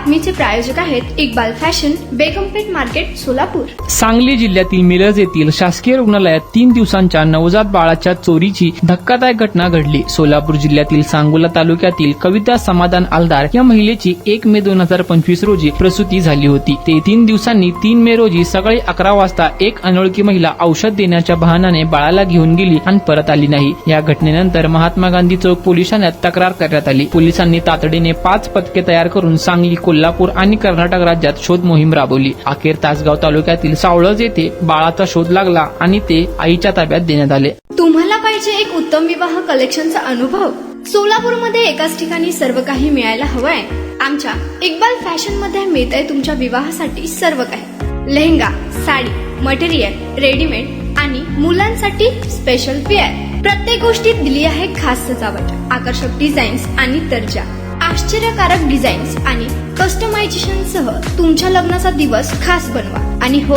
बातमीचे प्रायोजक आहेत Iqbal fashion, बेगमपेठ market, Solapur. Sangli जिल्ह्यातील मिरज येथील शासकीय रुग्णालयात 3 दिवसांच्या नवजात बाळाच्या चोरीची धक्कादायक घटना घडली. सोलापूर जिल्ह्यातील सांगोला तालुक्यातील कविता समाधान आलदार या महिलेची 1 मे 2025 रोजी प्रसूती झाली होती. ते 3 दिवसांनी 3 मे रोजी सकाळी 11 वाजता एक अनोळखी महिला औषध देण्याच्या बहाण्याने बाळाला घेऊन गेली आणि परत आली नाही. या घटनेनंतर महात्मा गांधी चौक पोलीस ठाण्यात तक्रार करण्यात आली. पोलिसांनी तातडीने 5 पथके तयार करून सांगली, कोल्हापूर आणि कर्नाटक राज्यात शोध मोहीम राबवली. अखेर तासगाव तालुक्यातील सावळज येथे बाळाचा शोध लागला आणि ते आईच्या ताब्यात देण्यात आले. तुम्हाला पाहिजे एक उत्तम विवाह कलेक्शनचा अनुभव? सोलापूरमध्ये एकाच ठिकाणी सर्व काही मिळायला हवंय. आमच्या इक्बाल फॅशन मध्ये मिळतंय तुमच्या विवाहासाठी सर्व काही. लेहंगा, साडी, मटेरियल, रेडीमेड आणि मुलांसाठी स्पेशल वेअर. प्रत्येक गोष्टीत दिली आहे खास सजावट, आकर्षक डिझाईन्स आणि दर्जा, आश्चर्यकारक डिझाईन्स आणि कस्टमायझेशन सह तुमच्या लग्नाचा दिवस खास बनवा. आणि हो,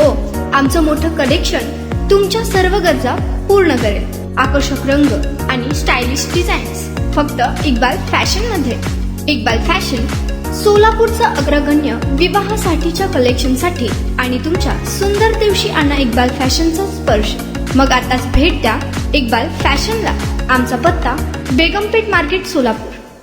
आमचं मोठं कलेक्शन तुमच्या सर्व गरजा पूर्ण करेल. आकर्षक रंग आणि स्टायलिश डिझाईन्स फक्त इक्बाल फॅशन मध्ये. इक्बाल फॅशन सोलापूरचा अग्रगण्य विवाहासाठीच्या कलेक्शनसाठी आणि तुमच्या सुंदर दिवशी आणा इक्बाल फॅशनचा स्पर्श. मग आताच भेट द्या इक्बाल फॅशनला. आमचा पत्ता बेगमपेठ मार्केट, सोलापूर.